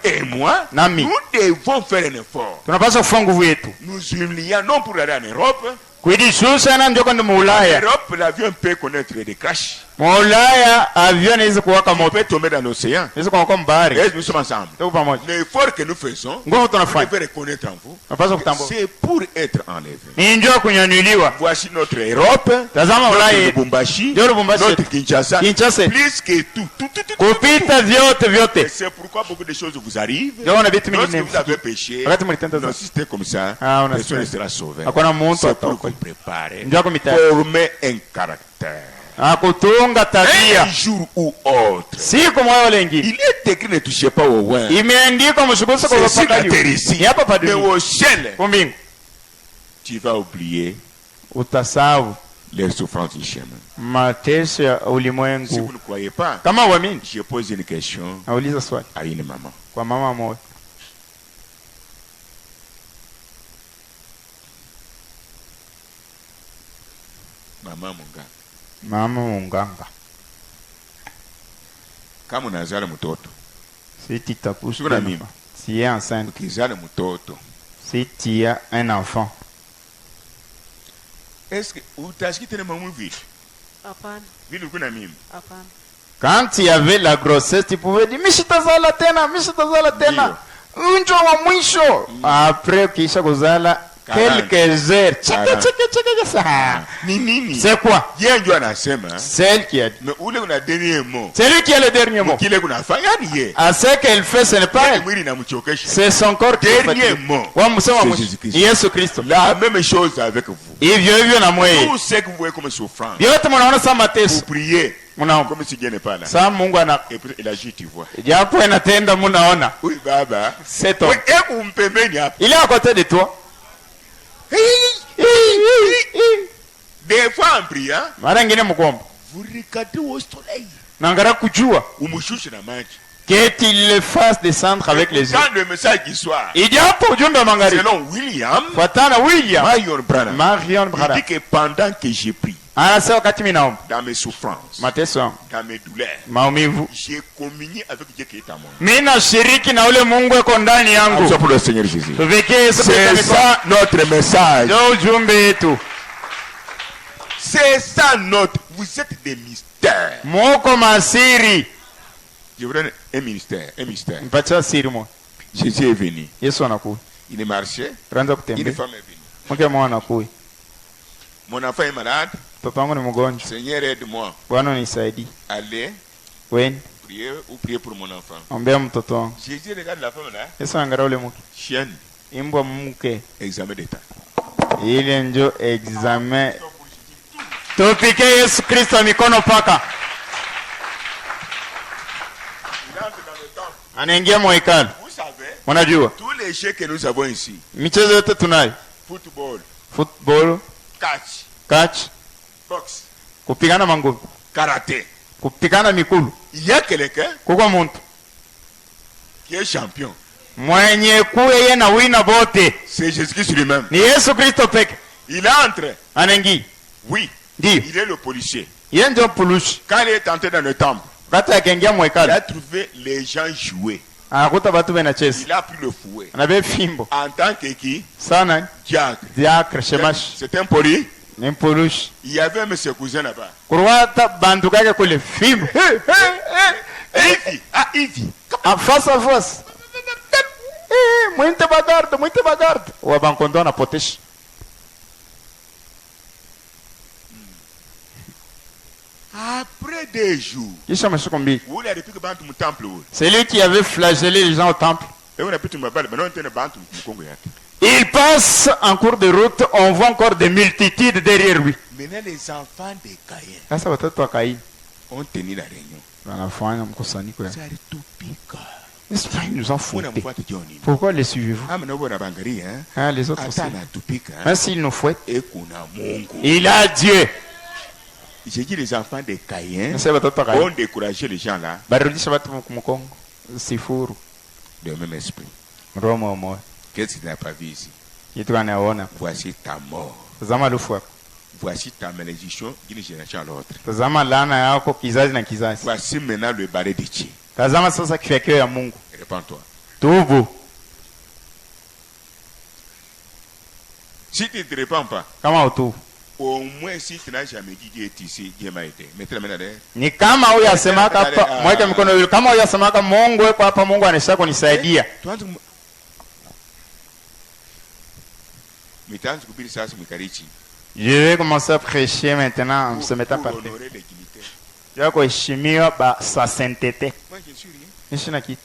et moi, Nami. nous devons faire un effort. Tunapaswa kufanya nguvu yetu. Nous humilions non pour aller en Europe. Kuidishusha na ndio kwenda En Ulaya. Europe, l'avion peut connaître des crashs. Ulaya avion inaweza kuwaka On moto. peut tomber dans l'océan. Inaweza kuwaka mbari. Et nous sommes ensemble. Tuko pamoja. L'effort que nous faisons, Nguvu vous tunafanya. devez reconnaître en vous. Tunapaswa kutambua. C'est pour être enlevé. Ni njoo kunyanyuliwa. Voici notre Europe, Tazama notre Ulaya. Lubumbashi, Ndio Lubumbashi. notre Kinshasa, Kinshasa. plus que tout. Kupita vyote Et vyote. c'est pourquoi beaucoup de choses vous arrivent. Ndio na vitu Lorsque vingine. vous avez péché, Wakati mlitenda non, si c'était comme ça, Ah, on a personne ne fait. sera sauvé. Hakuna mtu C'est pour ataokoka. vous préparer, Ndio kumita. former un caractère. Akutunga tabia. Un jour ou autre. Siku moyo lengine. Il est écrit ne touchez pas au win. Imeandikwa mshughulikie kwa C'est sur la wapakaji. terre ici. Ni hapa pa Mais dunia. au ciel, Kumbingu. tu vas oublier Utasahau les souffrances du chemin. mateso ya Si vous ulimwengu. ne croyez pas, Kama uamini, je pose une question nauliza swali à une maman. kwa mama moja. Maman Munga, Mama munganga. kama unazala mtoto, Si tu t'accouches Sura d'un mimi. enfant, si tu es enceinte, ukizala mtoto, si tu as un enfant, est-ce que utashiki tena mamu vile? Hapana, Vile uko na mimi. hapana. quand il y avait la grossesse, tu pouvais dire mishitazala tena, mishitazala tena. Unjo wa mwisho. Après kisha kuzala quelques heures. Cheke ça. Ni nini? C'est quoi? Yeye ndio anasema, Celle qui a dit. mais ule una dernier mot. C'est lui qui a le dernier mot. Kile kunafanya ni yeye. À ce qu'elle fait, ce n'est pas Yeye elle. mwili inamchokesha. C'est son corps qui est Dernier fatigué. mot. Wa msema C'est mwisho. Jésus-Christ. Yesu Kristo. La même chose avec vous. Hivyo hivyo na mweye. Tout ce que vous voyez comme souffrance, Vyote mnaona sama vous mateso. priez Mnaomba. comme si Dieu n'est pas là. Saa Mungu ana Et puis il agit, tu vois. japo inatenda mnaona. Oui, baba. C'est toi. Hebu mpembeni hapa. Il est à côté de toi. Des fois en priant, Mara ngine mkomba. vous regardez au soleil. Nangara kujua. Umshushe na maji. Qu'il le fasse descendre avec les yeux. Quand le message du soir, Ijapo ujumbe wa magharibi. selon William, Fuatana William. Marion Branham, Marion il Branham. dit que pendant que j'ai pris Anasema wakati mimi naomba. dans mes souffrances, Mateso yangu. dans mes douleurs, Maumivu. j'ai communié avec Dieu qui est à moi. Mimi nashiriki na ule Mungu yuko ndani yangu. Applaudissements pour le Seigneur Jésus. Tuwekee Yesu C'est Kristo. ça notre message. Ndio ujumbe wetu. C'est ça notre. Vous êtes des mystères. Moko masiri. Je vous donne un mystère. Un mystère. Mpatia siri moja. Jésus est venu. Yesu anakuja. Il est marché. Tuanza Une kutembea. femme est venue. Mke mmoja anakuja. Mon enfant est malade. Mtoto wangu ni mgonjwa. Seigneur, aide-moi. Bwana nisaidie. Allez Weni, prier ou prier pour mon enfant. ombea mtoto wangu. Jésus regarde la femme là. Yesu angalia ule mke. Chienne. Imbwa mke. Examen d'état. Ile ndio examen. Tupike Yesu Kristo mikono paka. Il entre dans le temple. Anaingia mwa hekalu. Vous savez, Mnajua? tous les jeux que nous avons ici, Michezo yote tunayo. football, Football, catch, catch, boxe, kupigana mangumi, karaté, kupigana mikulu. il y a quelqu'un Kuko muntu qui est champion. mwenye kuye na wina bote C'est Jésus-Christ lui-même. ni Yesu Kristo peke. Il entre. Anaingia. Oui, Ndio. il est le policier. Yeye ndio pulushi. Quand il est entré dans le temple, Wakati akaingia mwa il hekalu, a trouvé les gens jouer. anakuta watu wanacheza. Il a pris le fouet. Anabe fimbo. En tant que qui? Sana Diacre. diakre shemash. C'est un poli. Ni pulushi. Il y avait même ses cousins là-bas. Kurwata bantu kake kule fimbo. Ivy. Ah, Ivy. Face à face. Muito bagardo, muito bagardo. Wa bankondo anapotesha. Après 2 jours, Kisha mashiko mbili. où il a depuis que bantu mu temple. C'est lui qui avait flagellé les gens au temple. Et on a pu tout m'abattre, mais non, on a bantu mu Congo yake. Il passe en cours de route, on voit encore des multitudes derrière lui. Maintenant, les enfants de Caïn Sasa watoto wa Kaini ont tenu la réunion. wanafanya mkusanyiko ya. Ça a tout piqué. N'est-ce pas, ils nous ont On a fouettés. mfuata Johnny. Pourquoi les suivez-vous? Ah, mais non, on a bangari, hein. Hein, les autres aussi. Attends, tout piqué, hein. Même s'ils nous fouettent, Et qu'on a Mungu. il a Dieu. J'ai dit les enfants de Caïn Sasa watoto wa ont Kaini découragé les gens là barudisha watu mkongo. Sifuru. de même esprit. Romo moyo. Qu'est-ce qu'il n'a pas vu ici? Kitu anaona. Voici ta mort. Tazama lufu yako. Voici ta malédiction d'une génération à l'autre. Tazama laana yako kizazi na kizazi. Voici maintenant le balai de Dieu. Tazama sasa kifekeo ya Mungu. Répands-toi. tubu. Si tu ne te répands pas, Kama utubu au moins si tu n'as jamais dit Dieu est ici, Dieu m'a aidé. Mettez la main derrière. ni kama huyu asemaka hapa, mweke mikono yule. Kama huyu asemaka Mungu yuko hapa, Mungu anashaka kunisaidia. Je vais commencer à prêcher maintenant en se mettant par terre. Je vais kuheshimiwa ba sa sainteté. Moi je suis rien. Nishina kitu.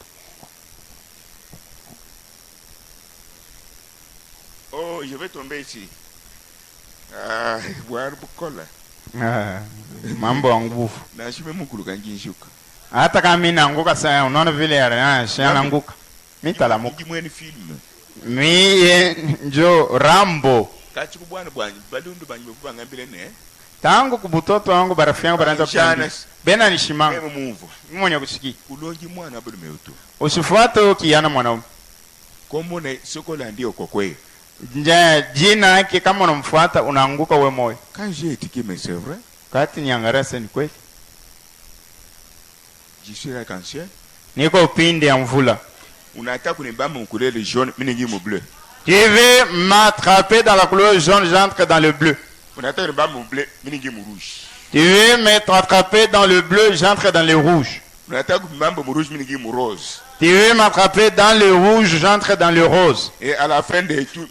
Oh, je vais tomber ici. Ah, boire bukola. Mambo ya nguvu. Na shime mukulu kanjishuka. Hata kama mimi naanguka sasa, unaona vile anaanguka. Mimi talamuka. Ngimweni film. Mimi njo Rambo. Kachiku bwana bwana, balundu banyimevuba ngambile ne. Tangu kubutoto wangu barafi yangu banaanza kushana. Bena nishimanga. Mwe muvu. Mmoja kusikia. Ulonji mwana bado meutu. Usifuate kiana mwanaume. Komone sokola ndio kwa kweli. Jina yake kama unamfuata unaanguka wewe moyo. Quand j'ai étiqué mais c'est vrai. Kati niangalia ni kweli. Je suis là cancer. Niko upinde ya mvula. Unataka kunibamba mkulele jaune, mimi ngi bleu. Tu veux m'attraper dans la couleur jaune, j'entre dans le bleu. Unataka kunibamba bleu, mimi ngi rouge. Tu veux m'attraper dans le bleu, j'entre dans le rouge. Unataka kunibamba rouge, mimi ngi rose. Tu veux m'attraper dans le rouge, j'entre dans le rose. Et à la fin de tout,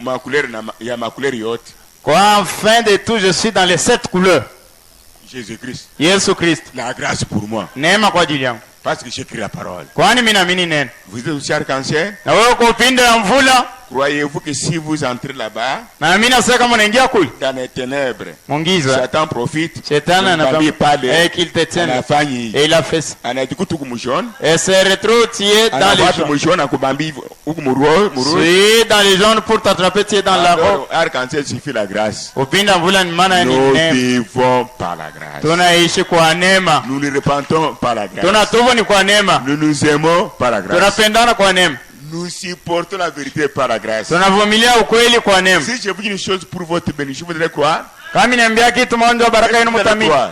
ma couleur ya ma couleur yote. Quoi, en fin de tout, je suis dans les 7 couleurs. Jésus-Christ. Jésus-Christ. La grâce pour moi. Neema kwa ajili yangu. Parce que j'écris la parole. Kwani mimi naamini neno. Vous êtes aussi arc-en-ciel? Na wewe uko upinde ya mvula? Croyez-vous que si vous entrez là-bas, na mimi nasema kama unaingia kule dans les ténèbres, mungiza Satan profite. Shetani anafanya qu'il te tienne. Et il a fait ça. Et se retrouve tué dans les jaunes. Dans les jaunes pour t'attraper, tu es dans la robe. Arc-en-ciel suffit la grâce. Nous vivons par la grâce. Tunaishi kwa neema. Nous nous repentons par la grâce. Tunatubu ni kwa neema. Nous nous aimons par la grâce. Tunapendana kwa neema. Nous supportons la vérité par la grâce. Tunavumilia ukweli kwa neema. Si je vous dis une chose pour votre bénédiction, vous devez croire. Kama niambia kitu mwanzo baraka yenu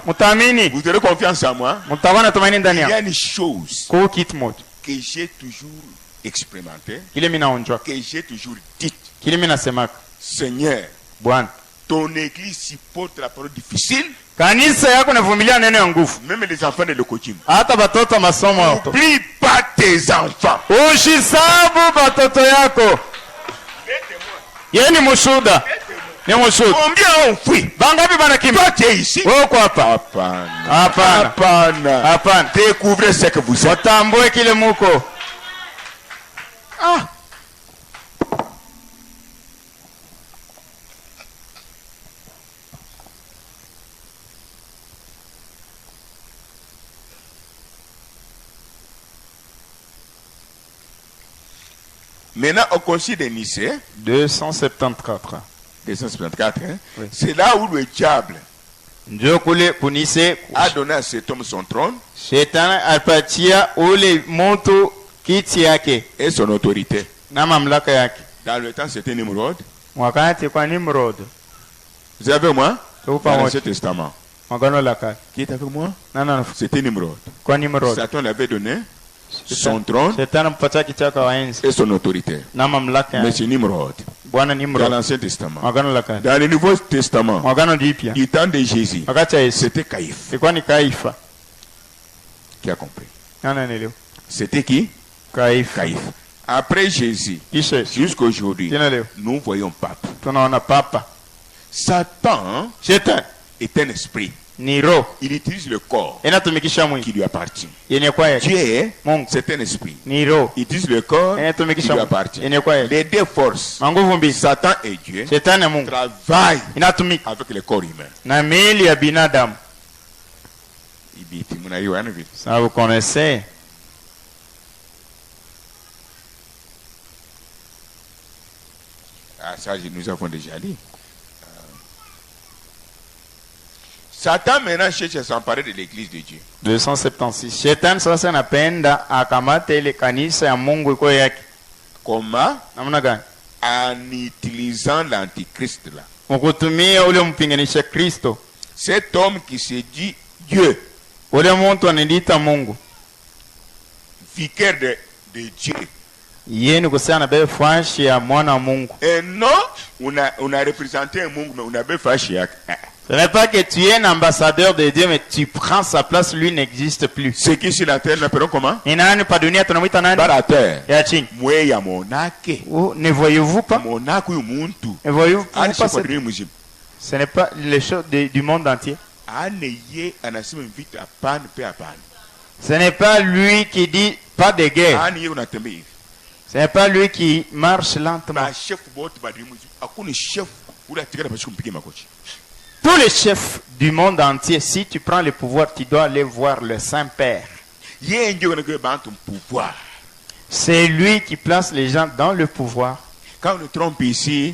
mtamini. Vous avez confiance en moi. Mtaona tumaini ndani yangu. Il y yangu. a une chose Kwa kitu moja que j'ai toujours expérimenté, kile mimi naonjwa, que j'ai toujours dit. kile mimi nasemaka, Seigneur, Bwana, ton église supporte la parole difficile. kanisa yako inavumilia neno ya nguvu. Même les enfants de l'Okochim. Hata batoto masomo hapo. N'oublie pas tes enfants. Ushisabu batoto yako. Yeye ni mushuda. Ni mushuda. Combien ont fui? Bangapi banakimbia? Toi tu es ici. Wewe uko hapa. Hapana. Hapana. Hapana. Hapana. Découvrez ce que vous êtes. Watambue kile muko. Ah. Maintenant, au concile de Nicée, 274. 274, hein? Oui. C'est là où le diable Ndio kule kunise a donné à cet homme son trône Shetani alipatia ule mtu kiti yake et son autorité. na mamlaka yake. Dans le temps, c'était Nimrod. Wakati kwa Nimrod. Vous avez avec moi? Tuko Dans pamoja. l'Ancien Testament. Magano la kale. Qui est avec moi? Nana C'était Nimrod. kwa Nimrod. Satan lui avait donné son trône Shetani mpatia kiti yake wa enzi et son autorité. na mamlaka Mais yake. c'est Nimrod. Bwana Dans Nimrod. l'Ancien Testament. Magano la kale. Dans le Nouveau Testament, Magano jipya. du temps de Jésus, Wakati ya Yesu. c'était Caïphe Ilikuwa ni Kaifa. qui a compris. Nana nilio. C'était qui? Kaifa. Caïphe. Après Jésus, Kisha Yesu. jusqu'à aujourd'hui, Tena leo. nous voyons Pape. Tunaona papa. Satan Shetani est un esprit. ni roho. Il utilise le corps Inatumikisha mwili. qui lui appartient. Yenye kwa yake. Dieu, Mungu c'est un esprit. ni roho. Il utilise le corps qui Inatumikisha lui mwili. appartient. Yenye kwa yake. Les deux forces, Manguvu mbili. Satan et Dieu, Shetani na Mungu travaillent inatumika avec le corps humain. na miili ya binadamu. Ibiti, mnaiwa yani vipi? Ça vous connaissez? Ah, ça, nous avons déjà dit. Satan maintenant cherche à s'emparer de l'église de Dieu. 276. Shetani sasa anapenda akamate ile kanisa ya Mungu iko yake. Comment? Namna gani? En utilisant l'antichrist là. Ukutumia ule mpinganisha Kristo. Cet homme qui se dit Dieu, Ule mtu anajiita Mungu. vicaire de Dieu. Yeye ni kusema be fashi ya mwana wa Mungu. Et non, on a représenté un Mungu, mais on a be fashi yake. Ce n'est pas que tu es un ambassadeur de Dieu, mais tu prends sa place, lui n'existe plus. Ceux qui sur la terre l'appelleront comment? Ni nani pa dunia tunamwita nani? Par la terre. Ya chini. Mwe ya monake. Ne voyez-vous pas? Monake yu muntu. Ne voyez-vous pas? Ce n'est pas les choses du monde entier. Aneye anasema vita hapana pe hapana. Ce n'est pas lui qui dit pas de guerre. Ani yeye unatembea hivi. Ce n'est pas lui qui marche lentement. Ba chef bote badiri muzima. Hakuna chef ula tigana basi kumpige makochi. Tous les chefs du monde entier, si tu prends le pouvoir, tu dois aller voir le Saint-Père. C'est lui qui place les gens dans le pouvoir. Quand on trompe ici,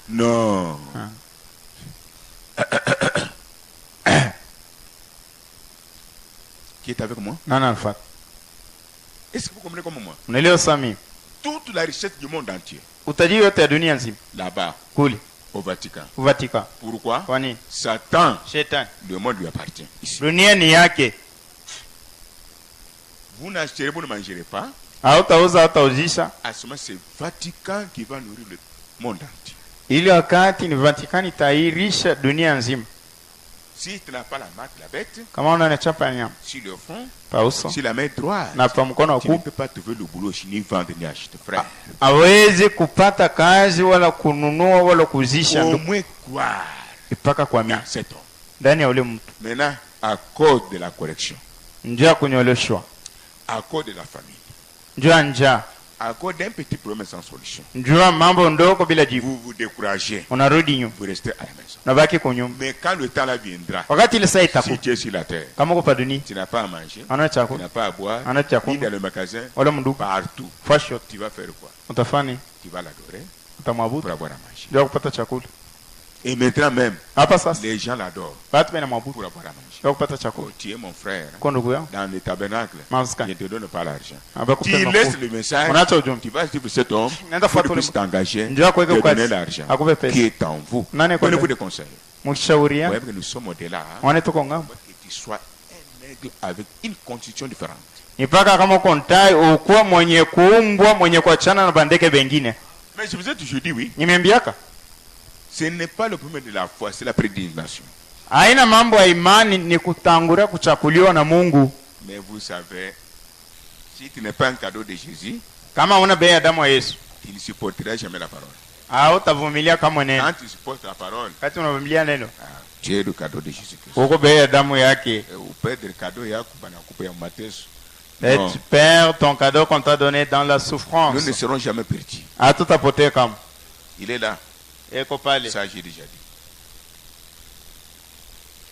non. Qui est avec moi? Non, non, Fat. Est-ce que vous comprenez comme moi? On est là au Sami. Toute la richesse du monde entier. Là-bas. Au Vatican. Au Vatican. Pourquoi? Kwani? Satan. Satan. Le monde lui appartient. Ici. Dunia ni yake. Vous n'achèterez, vous ne mangerez pas. Hautauza, hautauzisha. À ce moment, c'est Vatican qui va nourrir le monde entier. Ili wakati ni Vatican itairisha dunia nzima. Si tu n'as pas la main de la bête, kama unachapa nyama, si le front, pauso, si la main droite, na pa mkono wa tu ne kuume, peux pas trouver le boulot ni vendre ni acheter, frère. hawezi kupata kazi wala kununua wala kuzisha, Au moins croire mpaka kuamini dans cet homme. ndani ya ule mtu. Maintenant, à cause de la correction, Njia kunyoleshwa, à cause de la famille, njia njaa, à cause d'un petit problème sans solution, njia mambo ndogo bila jibu, vous vous découragez, unarudi nyuma, vous restez à la maison. unabaki kunyuma. Mais quand le temps là viendra, Wakati ile saa si itakuwa, tu es sur la terre, kama uko pa dunia, tu n'as pas à manger, ana tu chakula, n'as pas à boire, ana ni chakula, dans le magasin, wala mduka, partout, fashion, tu vas faire quoi? utafanya, Tu vas l'adorer utamwabudu pour avoir à manger. ndio kupata chakula. Et maintenant même, Hapa sasa les gens l'adorent watu wanamwabudu pour avoir à manger. ndio kupata chakula. Oh, tu es mon frère. Kwa ndugu yangu, Dans le tabernacle, maskani, je ne te donne pas l'argent. abakupa Tu laisses mafuta, le message, unaacha ujumbe, tu vas dire pour cet homme, nenda pour fuata plus t'engager, njoo kuweka te donner kazi, l'argent akupe pesa. qui est en vous. Nani kwa Donnez-vous des conseils. mshauri Vous yangu, voyez que nous sommes au-delà. wane tuko ngambo. Que tu sois un aigle avec une constitution différente. Mpaka kama uko ntai ukuwa mwenye kuumbwa mwenye kuachana na bandeke bengine. Mais je vous ai toujours dit oui. Nimeambiaka Ce n'est pas le problème de la foi, c'est la prédestination. aina mambo ya imani ni kutangulia kuchakuliwa na Mungu. Mais vous savez, si tu n'es pas un cadeau de Jésus, Kama una bei ya damu ya Yesu, tu ne supporteras jamais la parole. hautavumilia kama neno. Quand tu supportes la parole, Kati unavumilia neno, tu es le cadeau de Jésus-Christ. uko bei ya damu yake. Ou perdre le cadeau yako banakupa ya mateso. Et Non, tu perds ton cadeau qu'on t'a donné dans la souffrance. nous ne serons jamais perdus. Hatutapotea kama. Il est là. Eko pale. Ça, j'ai déjà dit.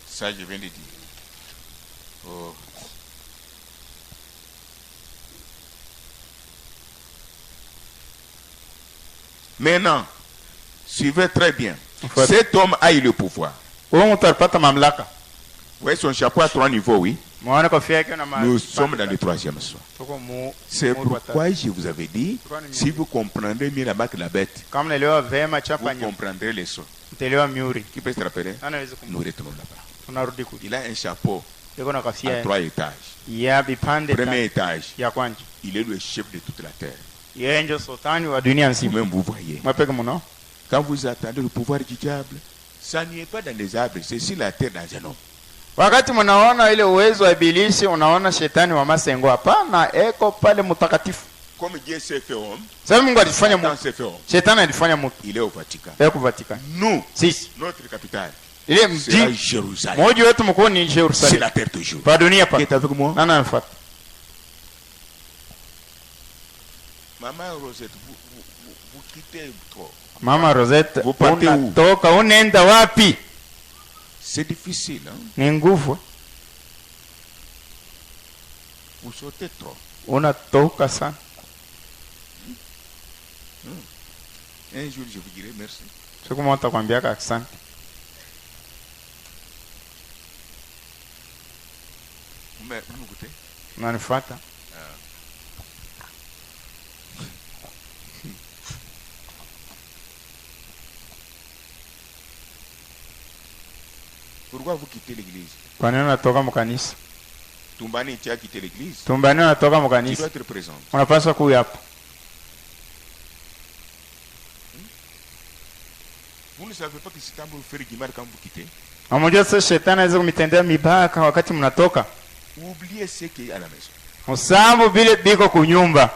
Ça, je viens de dire. Oh. Maintenant, suivez très bien. Enfin, Cet homme a eu le pouvoir. Wewe mtu alipata mamlaka. Vous voyez son chapeau à 3 niveaux, oui. Mwana kofia yake na Nous sommes dans le 3e son. Tuko mu. C'est mu watatu. pourquoi je vous avais dit, si vous comprendrez mieux la marque de la bête, Kama naelewa vema vous chapa nyama, comprendrez les sons. mtaelewa miuri. Qui peut se rappeler? Anaweza Nous retournons là-bas. tunarudi kule. Il a un chapeau Yuko na à kofia 3 étages. ya vipande Premier étage, ya kwanza. il est le chef de toute la terre. Yeye ndio sultani wa dunia nzima. Vous-même, vous voyez. Mwepeke mno. Quand vous attendez le pouvoir du diable, ça n'y est pas dans les arbres, c'est sur la terre dans un homme. Wakati mnaona ile uwezo wa ibilisi, unaona shetani wa masengo. Hapana, eko pale mtakatifu. Comme Dieu s'est fait homme, Sasa Mungu alifanya Satan mtu. s'est fait homme. Shetani alifanya mtu. Il est au Vatican. Eko Vatican. Nous, Sisi. notre capitale, Ile c'est à mji Jérusalem. mmoja wetu mkuu ni C'est Jerusalem. la terre toujours. Pa dunia Qui pa. est avec moi? Nani anafuata? Maman Rosette, vous quittez trop. Mama Rosette, Vous partez où? unatoka unaenda wapi? C'est difficile, hein? Ni nguvu. Vous sautez trop. Unatoka sana. Un jour, je vous dirai merci. Siku moja nitakwambia asante. Vous m'écoutez? Unanifuata? Pourquoi vous quittez l'église? Kwa nini unatoka mkanisa? Tumbani, tu as quitté l'église. Tumbani unatoka Tu dois mkanisa, être présent. unapaswa kuya hapo. Vous ne savez pas que c'est un vous faire guimard quand vous quittez. Unajua sasa shetani anaweza kumitendea mibaka wakati mnatoka. Oubliez ce qui est à la maison. Usambu vile biko kunyumba.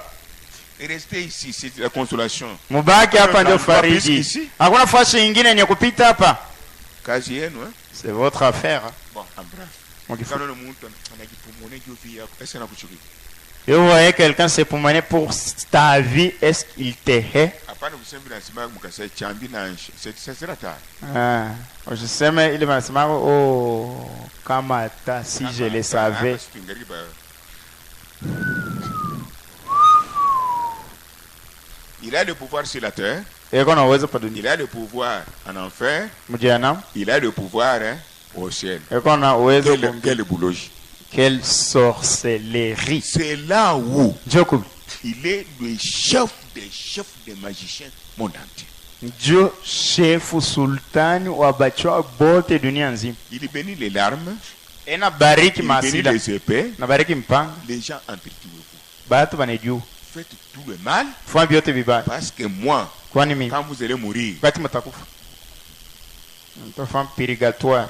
Et restez ici, c'est la consolation. Mubaki hapa ndio Plus fariji. ici. Hakuna fasi nyingine yenye kupita hapa. Kazi yenu, hein? C'est votre affaire. Bon, en bref. Mkifu. Quand le monde on a dit pour mon équipe, est-ce qu'on a couché? Et vous voyez quelqu'un se promener pour ta vie, est-ce qu'il te hait? Hapana kusema bila sema mkasa chambi na ça sera tard. Ah, je sais mais il m'a dit oh kama ta si je le savais. Il a le pouvoir sur la terre. Et qu'on a osé pas donner. Il a le pouvoir en enfer. Mujana. Il a le pouvoir hein, au ciel. Et qu'on a osé quel boulot. Quelle sorcellerie. C'est là où Jacob. il est le chef des magiciens monde entier. Dieu chef sultani wa bachwa bote dunia nzima. Il bénit les larmes. Ena bariki il bénit masida. les épées. Na bariki mpanga. Les gens entretuent vous. Batu banejua. Faites tout le mal. Fanya vyote vibaya. Parce que moi, Kwani mimi quand vous allez mourir, wakati mtakufa. Mtafanya purgatoire.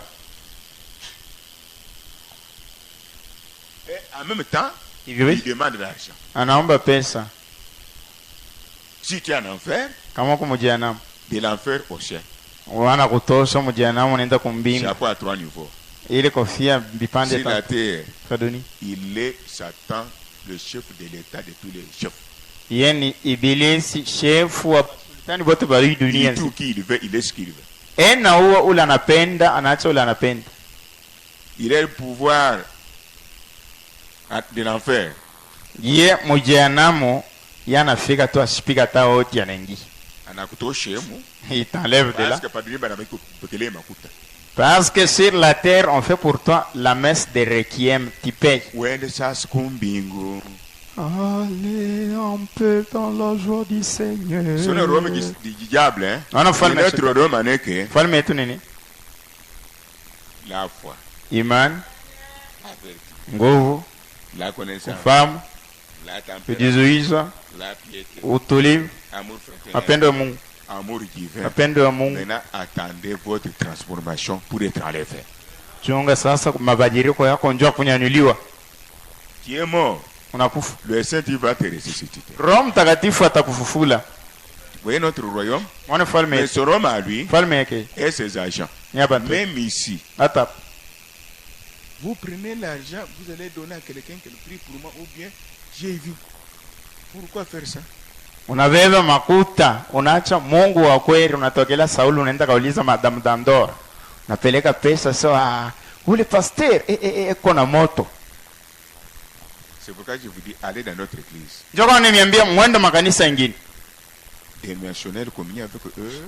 et en même temps, Hivyo il demande de l'argent. anaomba pesa. Si tu es en enfer, Kama uko mjehanamu. de l'enfer au ciel. Wana kutosha mjehanamu unaenda C'est kumbingu. à quoi à 3 niveaux. Ile kofia vipande Sur la tatu. terre, Kadoni. il est Satan, le chef de l'état de tous les chefs. Yeye ibilisi shefu wa sultani wote wa hii Il dunia. est tout qui il veut, il est ce qu'il veut. Ena huwa ule anapenda, anaacha ule anapenda. Il a le pouvoir de l'enfer. Ye mjehanamu yanafika tu asipika hata wote anaingia. Anakutosha mu. Il t'enlève de là. Parce que padri bana mekele makuta. Parce que sur la terre, on fait pour toi la messe de requiem. Tu payes. Wende sasa kumbingu. Allez un peu dans la joie du Seigneur. C'est le Rome du diable, hein. Non, non, falme. Notre Rome aneke. Falme etu nini? La foi. Imani, La vérité. nguvu, La connaissance. ufahamu, La tempérance. kujizuiza, La piété. utulivu, Amour fraternel. mapendo ya Mungu, Amour divin. mapendo ya Mungu. Maintenant, attendez votre transformation pour être enlevé. Chunga sasa mabadiliko yako njoo kunyanyuliwa. Tu es mort. Unakufa. Le Saint-Dieu va te ressusciter. Roho Mtakatifu atakufufula. Vous voyez notre royaume? Mwana falme Mais yetu. ce Rome à lui Falme yake. et ses agents. Ni hapa tu. Même ici, Hata vous prenez l'argent, vous allez donner à quelqu'un qui le prie pour moi ou bien j'ai vu. Pourquoi faire ça? unabeba makuta, unaacha Mungu wa kweli, unatokela Sauli, unaenda kauliza Madame Dandora. Unapeleka pesa sawa ule pasteur kona moto. C'est pourquoi je vous dis, allez dans notre église. Njoo niambia mwende makanisa mengine. Des missionnaires communier avec eux.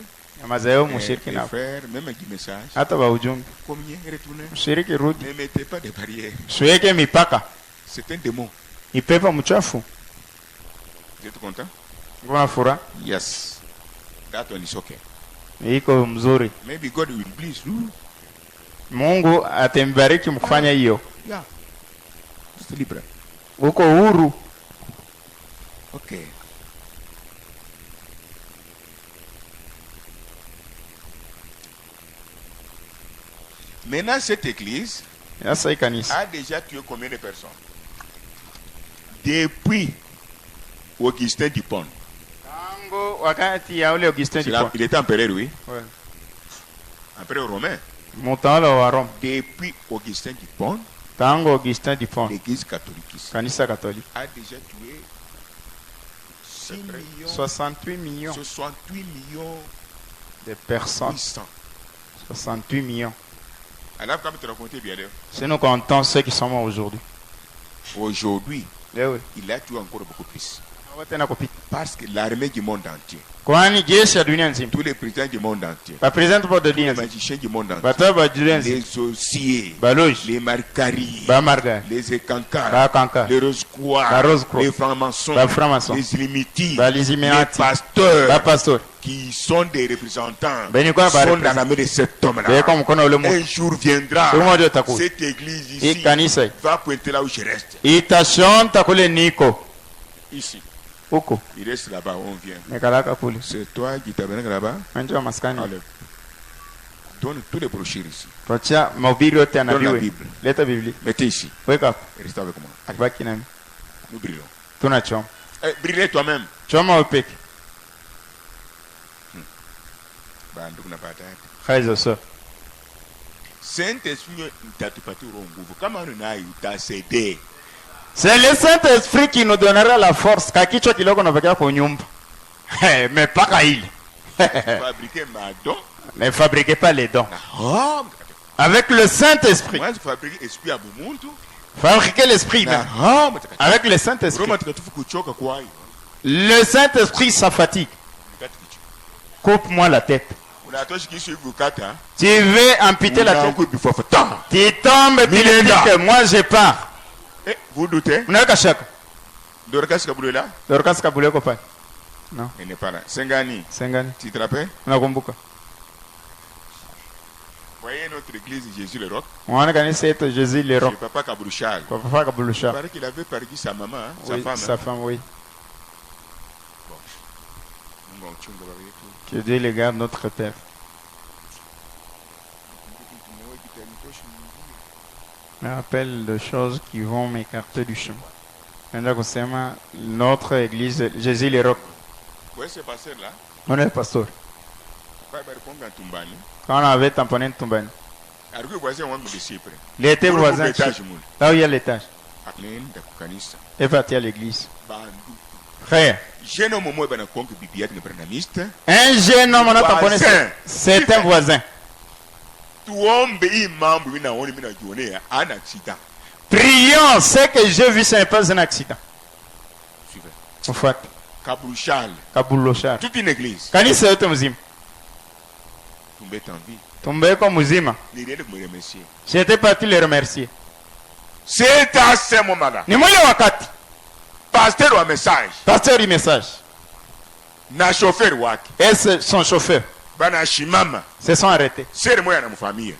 Mazao Les mshiriki na frères, même des messages. hata ba ujumbe. Communier, retournez. Mshiriki rudi. Ne mettez pas de barrières. Siweke mipaka. C'est un démon. Ni pepo mchafu. Vous êtes content? Kuna furaha. Yes. That one is okay. Iko mzuri. Maybe God will bless you. Mungu atembariki mkufanya hiyo. Yeah. C'est libre. Uko huru. Okay. Maintenant, cette église Sasa hii kanisa a déjà tué combien de personnes? Depuis Augustin Dupont. tangu wakati ya ule Augustin Dupont. Il était empereur, oui. Ouais. Empereur romain. Mutawala wa Rome. Depuis Augustin Dupont, Tangu Augustin Dupont. l'église catholique ici Kanisa Katoliki. a déjà tué 6 millions, 68 millions 68 millions de personnes. 800. 68 millions. Alors, comme tu racontais bien là, Si nous comptons ceux qui sont morts aujourd'hui. aujourd'hui, Eh oui. il a tué encore beaucoup plus. Hawatena kupita. Parce que l'armée du monde entier, Kwani jeshi ya dunia nzima. tous les présidents du monde entier, Bapresidenti bote les dunia nzima. magiciens du monde entier, Batawa ba dunia nzima. les sorciers, Baloji. les marcaris, Ba marga. les écancars, Ba kanka. les rose-croix, Ba rose-croix. les francs-maçons, Ba francs-maçons. les illimitis, Ba les lizimiati. pasteurs, Ba pastor. qui sont des représentants, Beni kwa ba sont dans la main de cet homme-là. Beko mkono ule Un mtu. jour viendra, Siku moja utakuja. cette église Hii ici kanisa va pointer là où je reste. itashonta kule niko. Ici. Huko. Il reste là-bas, on vient. Nikalaka kule. C'est toi qui t'amènes là-bas. Njoo maskani. Enlève. Donne tous les brochures ici. Tocha mahubiri yote Donne la anabiwe. Bible. Leta Biblia. Mettez ici. Weka hapo. Et restez avec moi. Allez, Baki nami. nous brillons. Tunachoma. Brillez toi-même. Choma upeke. Bandugu na baadaye. Haizo so. Saint-Esprit nitatupatia nguvu. Kama unayo utasaidia. C'est le Saint-Esprit qui nous donnera la force. Kakichwa kiloko napekea kwa nyumba. Mais paka ile. Fabriquer ma don. Ne fabriquez pas les dons. Oh, Avec le Saint-Esprit. moi je fabrique esprit à bumuntu. Fabriquez l'esprit même. Ah, Avec le Saint-Esprit. Roma tukatufu kuchoka kwa hiyo. Le Saint-Esprit, ça fatigue. Coupe-moi la tête. Unatoshi kisho hivi ukata. Tu veux amputer la tête. Tu tombes, tu me dis que moi je pars. Eh, vous doutez? Unaweka shaka. Dorcas Kabulela? Dorcas Kabule ko pale. Non. Il n'est pas là. Sengani. Sengani. Tu te rappelles? Unakumbuka? Voyez notre église Jésus le Roc. Mwana kanisa yetu Jésus le Roc. Le papa Kabouchal. Papa Il Kabulusha. paraît qu'il avait perdu sa maman, hein, sa Oui, femme. sa femme, oui. Mungu amchunge baba yetu. Que Dieu les garde, notre Père. Je me rappelle de choses qui vont m'écarter du chemin. Nenda kusema notre église Jésus le Roc. Ouais, c'est passé là. On est pasteur. Baba aliponga tumbani. Quand on avait tamponné Tumbani. Alikuwa voisin wangu de Cypre. Il était voisin. Étage mule. Là où il y a l'étage. Nenda kukanisa. Et parti à l'église. Bandu. Frère. Jeune homme moi bana konke bibi yake ni branamiste. Un jeune homme, on a tamponné. C'est un voisin. Tuombe hii mambo mimi naona mimi najionea ana accident. Prions, ce que j'ai vu, ce n'est pas un accident. Suivez. En fait, Kabouchal. Kabuloshar. Toute une église. Kanisa yote mzima. Tombé en vie. Tumbeko mzima. Nilienda kumremercier. J'étais parti les remercier. C'est à ce moment-là. Ni mwile wakati. Pasteur wa message. Pasteur il message. Na chauffeur wake. Et son chauffeur Bana shimama. se sont arrêtés. Sere moya na mfamia.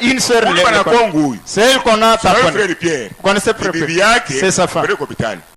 Une sœur Bana Kongo huyu. celle qu'on a Frère taponnée. Pierre. Vous connaissez Bibi yake c'est sa femme. kwa hospitali.